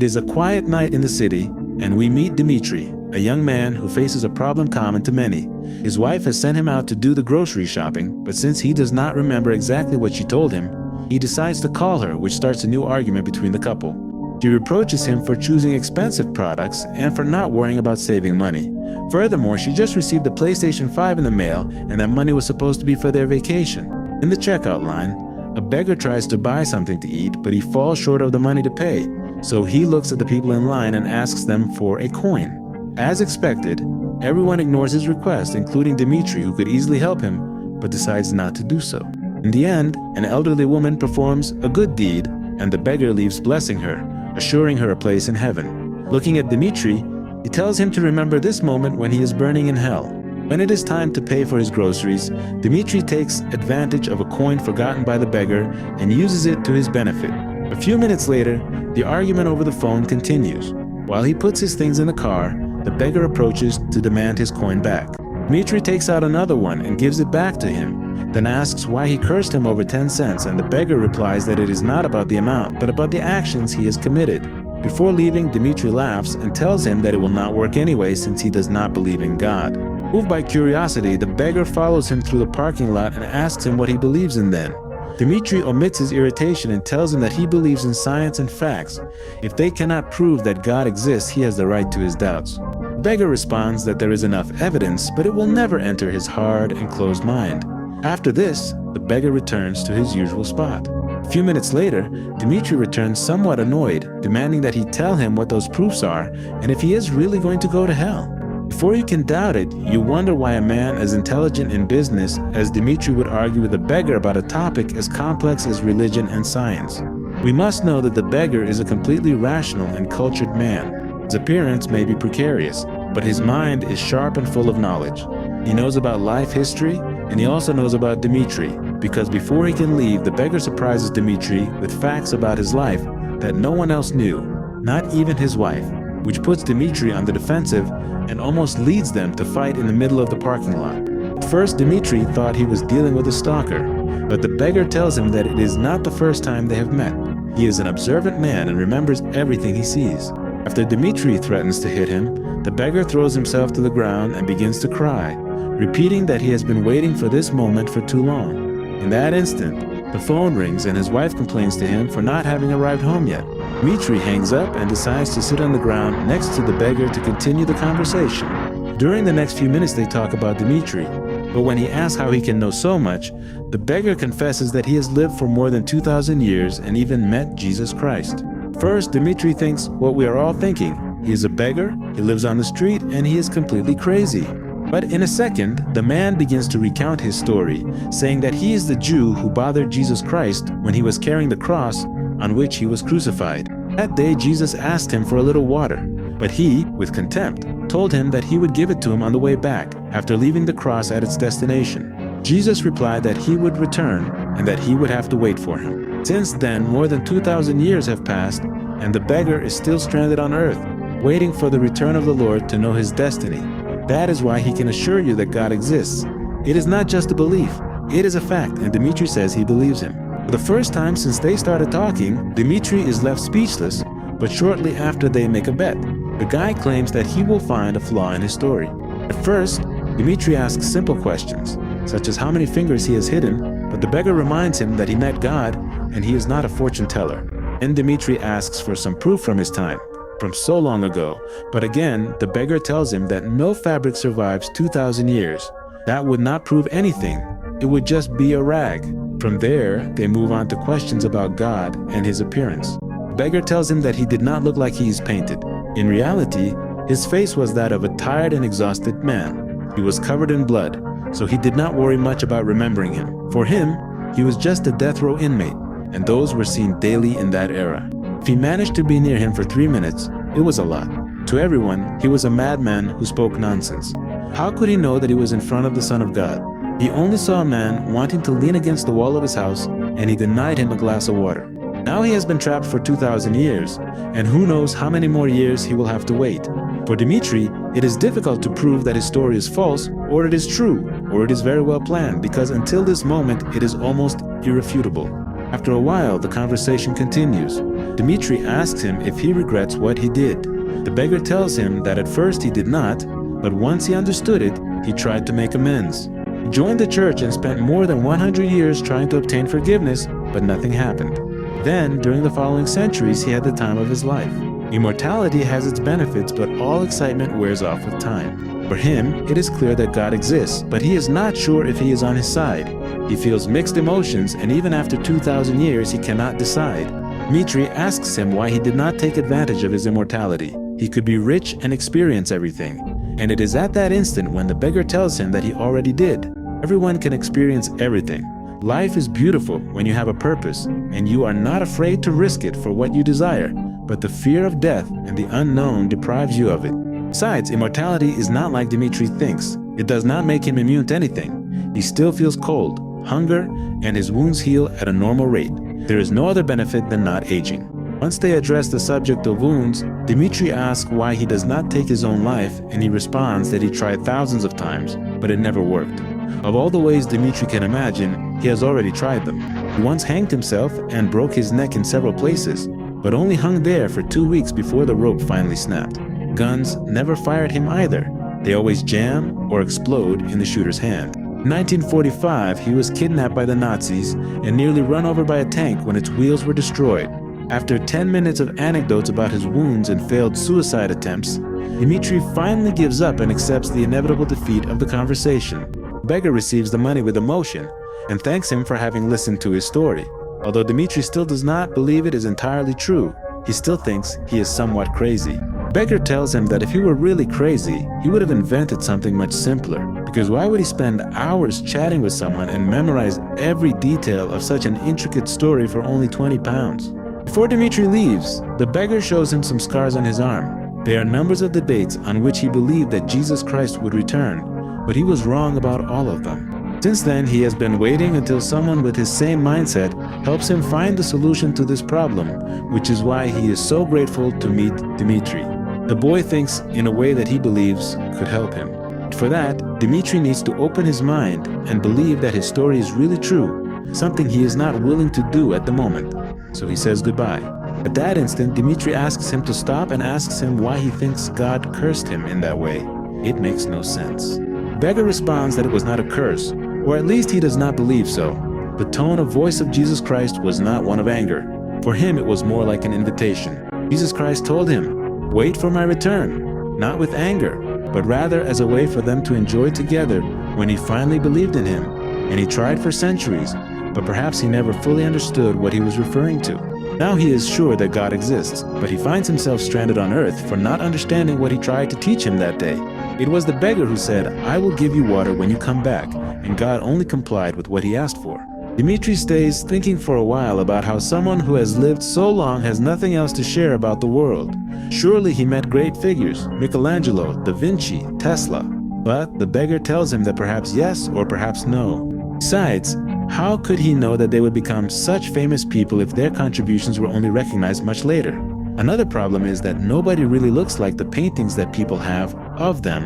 It is a quiet night in the city, and we meet Dmitri, a young man who faces a problem common to many. His wife has sent him out to do the grocery shopping, but since he does not remember exactly what she told him, he decides to call her, which starts a new argument between the couple. She reproaches him for choosing expensive products and for not worrying about saving money. Furthermore, she just received a PlayStation 5 in the mail, and that money was supposed to be for their vacation. In the checkout line, a beggar tries to buy something to eat, but he falls short of the money to pay. So he looks at the people in line and asks them for a coin. As expected, everyone ignores his request, including Dmitri, who could easily help him, but decides not to do so. In the end, an elderly woman performs a good deed, and the beggar leaves blessing her, assuring her a place in heaven. Looking at Dmitri, he tells him to remember this moment when he is burning in hell. When it is time to pay for his groceries, Dmitri takes advantage of a coin forgotten by the beggar and uses it to his benefit. A few minutes later, the argument over the phone continues. While he puts his things in the car, the beggar approaches to demand his coin back. Dmitri takes out another one and gives it back to him, then asks why he cursed him over 10 cents, and the beggar replies that it is not about the amount, but about the actions he has committed. Before leaving, Dmitri laughs and tells him that it will not work anyway since he does not believe in God. Moved by curiosity, the beggar follows him through the parking lot and asks him what he believes in then. Dmitri omits his irritation and tells him that he believes in science and facts. If they cannot prove that God exists, he has the right to his doubts. The beggar responds that there is enough evidence, but it will never enter his hard and closed mind. After this, the beggar returns to his usual spot. A few minutes later, Dmitri returns somewhat annoyed, demanding that he tell him what those proofs are and if he is really going to go to hell. Before you can doubt it, you wonder why a man as intelligent in business as Dmitri would argue with a beggar about a topic as complex as religion and science. We must know that the beggar is a completely rational and cultured man. His appearance may be precarious, but his mind is sharp and full of knowledge. He knows about life history, and he also knows about Dmitri, because before he can leave, the beggar surprises Dmitri with facts about his life that no one else knew, not even his wife, which puts Dmitri on the defensive and almost leads them to fight in the middle of the parking lot. At first, Dmitri thought he was dealing with a stalker, but the beggar tells him that it is not the first time they have met. He is an observant man and remembers everything he sees. After Dmitri threatens to hit him, the beggar throws himself to the ground and begins to cry, repeating that he has been waiting for this moment for too long. In that instant, the phone rings and his wife complains to him for not having arrived home yet. Dmitri hangs up and decides to sit on the ground next to the beggar to continue the conversation. During the next few minutes they talk about Dmitri, but when he asks how he can know so much, the beggar confesses that he has lived for more than 2,000 years and even met Jesus Christ. First, Dmitri thinks what we are all thinking. He is a beggar, he lives on the street, and he is completely crazy. But in a second, the man begins to recount his story, saying that he is the Jew who bothered Jesus Christ when he was carrying the cross on which he was crucified. That day, Jesus asked him for a little water, but he, with contempt, told him that he would give it to him on the way back, after leaving the cross at its destination. Jesus replied that he would return and that he would have to wait for him. Since then, more than 2,000 years have passed, and the beggar is still stranded on earth, waiting for the return of the Lord to know his destiny. That is why he can assure you that God exists. It is not just a belief, it is a fact, and Dmitri says he believes him. For the first time since they started talking, Dmitri is left speechless, but shortly after they make a bet. The guy claims that he will find a flaw in his story. At first, Dmitri asks simple questions, such as how many fingers he has hidden, but the beggar reminds him that he met God and he is not a fortune teller. And Dmitri asks for some proof from his time, from so long ago, but again, the beggar tells him that no fabric survives 2,000 years. That would not prove anything. It would just be a rag. From there, they move on to questions about God and his appearance. The beggar tells him that he did not look like he is painted. In reality, his face was that of a tired and exhausted man. He was covered in blood, so he did not worry much about remembering him. For him, he was just a death row inmate, and those were seen daily in that era. If he managed to be near him for 3 minutes, it was a lot. To everyone, he was a madman who spoke nonsense. How could he know that he was in front of the Son of God? He only saw a man wanting to lean against the wall of his house, and he denied him a glass of water. Now he has been trapped for 2,000 years, and who knows how many more years he will have to wait. For Dmitri, it is difficult to prove that his story is false, or it is true, or it is very well planned, because until this moment, it is almost irrefutable. After a while, the conversation continues. Dmitri asks him if he regrets what he did. The beggar tells him that at first he did not, but once he understood it, he tried to make amends. He joined the church and spent more than 100 years trying to obtain forgiveness, but nothing happened. Then, during the following centuries, he had the time of his life. Immortality has its benefits, but all excitement wears off with time. For him, it is clear that God exists, but he is not sure if he is on his side. He feels mixed emotions, and even after 2,000 years, he cannot decide. Dmitri asks him why he did not take advantage of his immortality. He could be rich and experience everything. And it is at that instant when the beggar tells him that he already did. Everyone can experience everything. Life is beautiful when you have a purpose, and you are not afraid to risk it for what you desire, but the fear of death and the unknown deprives you of it. Besides, immortality is not like Dmitri thinks. It does not make him immune to anything. He still feels cold, hunger, and his wounds heal at a normal rate. There is no other benefit than not aging. Once they address the subject of wounds, Dmitri asks why he does not take his own life, and he responds that he tried thousands of times, but it never worked. Of all the ways Dmitri can imagine, he has already tried them. He once hanged himself and broke his neck in several places, but only hung there for 2 weeks before the rope finally snapped. Guns never fired him either. They always jam or explode in the shooter's hand. In 1945, he was kidnapped by the Nazis and nearly run over by a tank when its wheels were destroyed. After 10 minutes of anecdotes about his wounds and failed suicide attempts, Dmitri finally gives up and accepts the inevitable defeat of the conversation. The beggar receives the money with emotion and thanks him for having listened to his story. Although Dmitri still does not believe it is entirely true, he still thinks he is somewhat crazy. The beggar tells him that if he were really crazy, he would have invented something much simpler, because why would he spend hours chatting with someone and memorize every detail of such an intricate story for only 20 pounds? Before Dmitri leaves, the beggar shows him some scars on his arm. There are numbers of debates on which he believed that Jesus Christ would return, but he was wrong about all of them. Since then, he has been waiting until someone with his same mindset helps him find the solution to this problem, which is why he is so grateful to meet Dmitri. The boy thinks in a way that he believes could help him. For that, Dmitri needs to open his mind and believe that his story is really true, something he is not willing to do at the moment. So he says goodbye. At that instant, Dmitri asks him to stop and asks him why he thinks God cursed him in that way. It makes no sense. The beggar responds that it was not a curse, or at least he does not believe so. The tone of voice of Jesus Christ was not one of anger. For him, it was more like an invitation. Jesus Christ told him, "Wait for my return," not with anger, but rather as a way for them to enjoy together when he finally believed in him. And he tried for centuries, but perhaps he never fully understood what he was referring to. Now he is sure that God exists, but he finds himself stranded on earth for not understanding what he tried to teach him that day. It was the beggar who said, "I will give you water when you come back," and God only complied with what he asked for. Dmitri stays thinking for a while about how someone who has lived so long has nothing else to share about the world. Surely he met great figures, Michelangelo, Da Vinci, Tesla. But the beggar tells him that perhaps yes or perhaps no. Besides, how could he know that they would become such famous people if their contributions were only recognized much later? Another problem is that nobody really looks like the paintings that people have of them,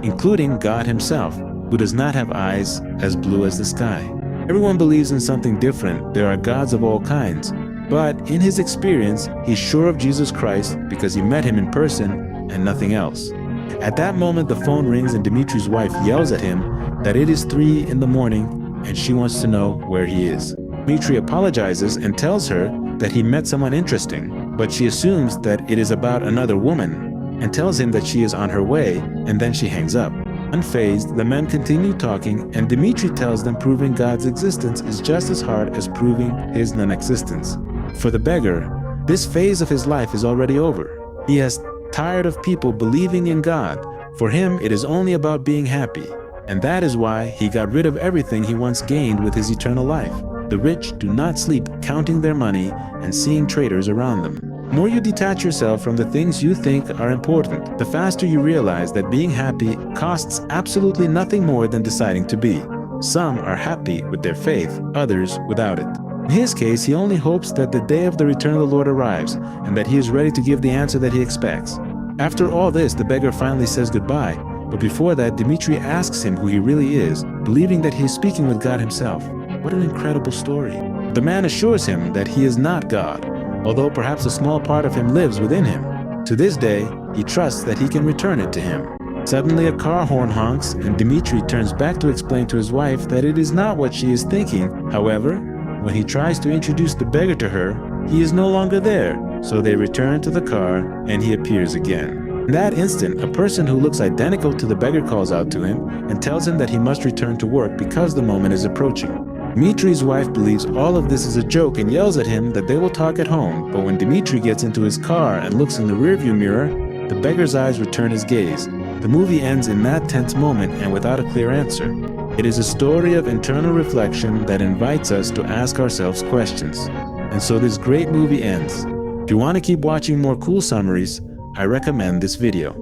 including God himself, who does not have eyes as blue as the sky. Everyone believes in something different. There are gods of all kinds. But in his experience, he's sure of Jesus Christ because he met him in person and nothing else. At that moment, the phone rings and Dmitri's wife yells at him that it is 3 in the morning and she wants to know where he is. Dmitri apologizes and tells her that he met someone interesting, but she assumes that it is about another woman and tells him that she is on her way, and then she hangs up. Unfazed, the men continue talking, and Dmitri tells them proving God's existence is just as hard as proving his non-existence. For the beggar, this phase of his life is already over. He has tired of people believing in God. For him, it is only about being happy. And that is why he got rid of everything he once gained with his eternal life. The rich do not sleep counting their money and seeing traitors around them. The more you detach yourself from the things you think are important, the faster you realize that being happy costs absolutely nothing more than deciding to be. Some are happy with their faith, others without it. In his case, he only hopes that the day of the return of the Lord arrives and that he is ready to give the answer that he expects. After all this, the beggar finally says goodbye. But before that, Dmitri asks him who he really is, believing that he is speaking with God himself. What an incredible story. The the man assures him that he is not God, although perhaps a small part of him lives within him. To this day, he trusts that he can return it to him. Suddenly a car horn honks and Dmitri turns back to explain to his wife that it is not what she is thinking. However, when he tries to introduce the beggar to her, he is no longer there, so they return to the car and he appears again. In that instant, a person who looks identical to the beggar calls out to him and tells him that he must return to work because the moment is approaching. Dmitri's wife believes all of this is a joke and yells at him that they will talk at home, but when Dmitri gets into his car and looks in the rearview mirror, the beggar's eyes return his gaze. The movie ends in that tense moment and without a clear answer. It is a story of internal reflection that invites us to ask ourselves questions. And so this great movie ends. If you want to keep watching more cool summaries, I recommend this video.